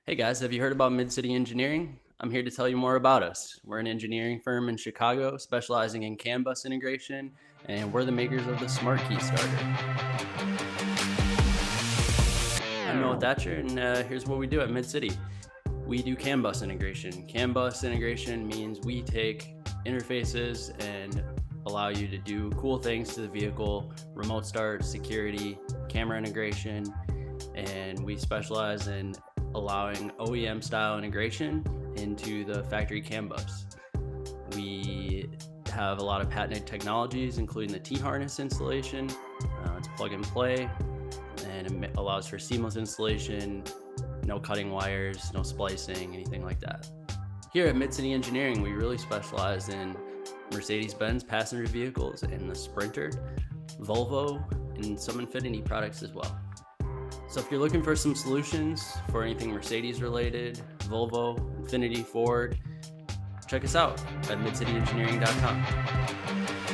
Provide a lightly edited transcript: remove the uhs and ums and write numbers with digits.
Hey guys, have you heard about Mid-City Engineering? I'm here to tell you more about us. We're an engineering firm in Chicago specializing in CAN bus integration, and we're the makers of the Smart Key Starter. I'm Noah Thatcher, and here's what we do at Mid-City. We do CAN bus integration. CAN bus integration means we take interfaces and allow you to do cool things to the vehicle, remote start, security, camera integration, and we specialize in allowing OEM style integration into the factory CAN bus. We have a lot of patented technologies, including the T-harness installation. It's plug and play, and it allows for seamless installation, no cutting wires, no splicing, anything like that. Here at Mid-City Engineering, we really specialize in Mercedes-Benz passenger vehicles and the Sprinter, Volvo, and some Infiniti products as well. So if you're looking for some solutions for anything Mercedes related, Volvo, Infiniti, Ford, check us out at midcityengineering.com.